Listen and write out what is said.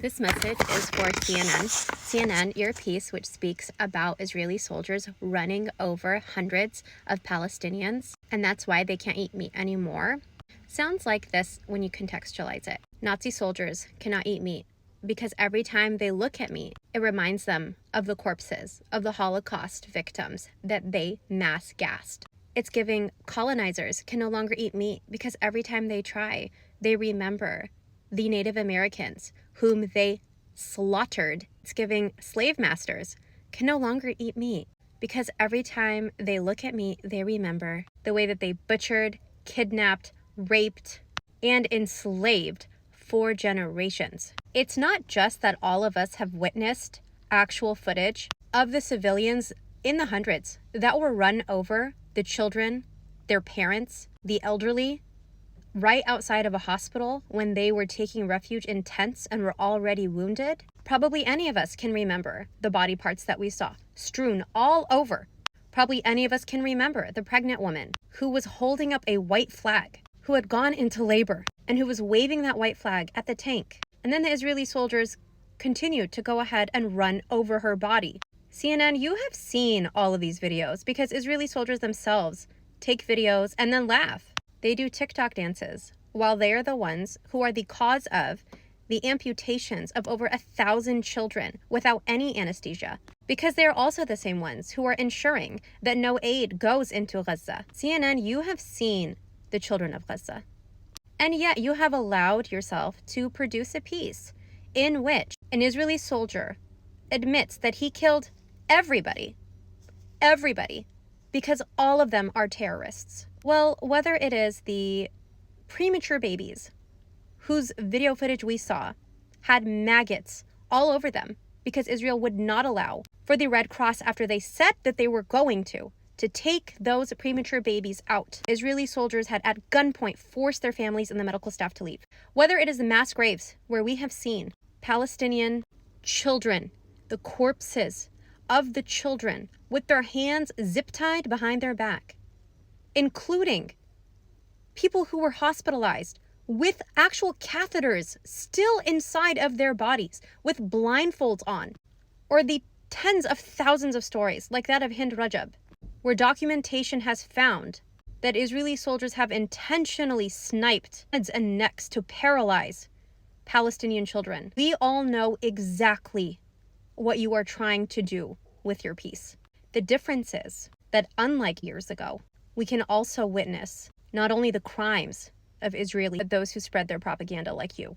This message is for CNN. CNN, your piece, which speaks about Israeli soldiers running over hundreds of Palestinians, and that's why they can't eat meat anymore, sounds like this when you contextualize it. Nazi soldiers cannot eat meat because every time they look at meat, it reminds them of the corpses of the Holocaust victims that they mass gassed. It's giving colonizers can no longer eat meat because every time they try, they remember the Native Americans whom they slaughtered. It's giving slave masters can no longer eat meat because every time they look at meat, they remember the way that they butchered, kidnapped, raped, and enslaved for generations. It's not just that all of us have witnessed actual footage of the civilians in the hundreds that were run over, the children, their parents, the elderly, right outside of a hospital when they were taking refuge in tents and were already wounded. Probably any of us can remember the body parts that we saw strewn all over. Probably any of us can remember the pregnant woman who was holding up a white flag, who had gone into labor and who was waving that white flag at the tank. And then the Israeli soldiers continued to go ahead and run over her body. CNN, you have seen all of these videos because Israeli soldiers themselves take videos and then laugh. They do TikTok dances while they are the ones who are the cause of the amputations of over 1,000 children without any anesthesia, because they are also the same ones who are ensuring that no aid goes into Gaza. CNN, you have seen the children of Gaza, and yet you have allowed yourself to produce a piece in which an Israeli soldier admits that he killed everybody, because all of them are terrorists. Well, whether it is the premature babies whose video footage we saw had maggots all over them because Israel would not allow for the Red Cross, after they said that they were going to take those premature babies out. Israeli soldiers had at gunpoint forced their families and the medical staff to leave. Whether it is the mass graves where we have seen Palestinian children, the corpses of the children with their hands zip-tied behind their back, including people who were hospitalized with actual catheters still inside of their bodies with blindfolds on, or the tens of thousands of stories like that of Hind Rajab, where documentation has found that Israeli soldiers have intentionally sniped heads and necks to paralyze Palestinian children. We all know exactly what you are trying to do with your piece. The difference is that, unlike years ago, we can also witness not only the crimes of Israeli, but those who spread their propaganda like you.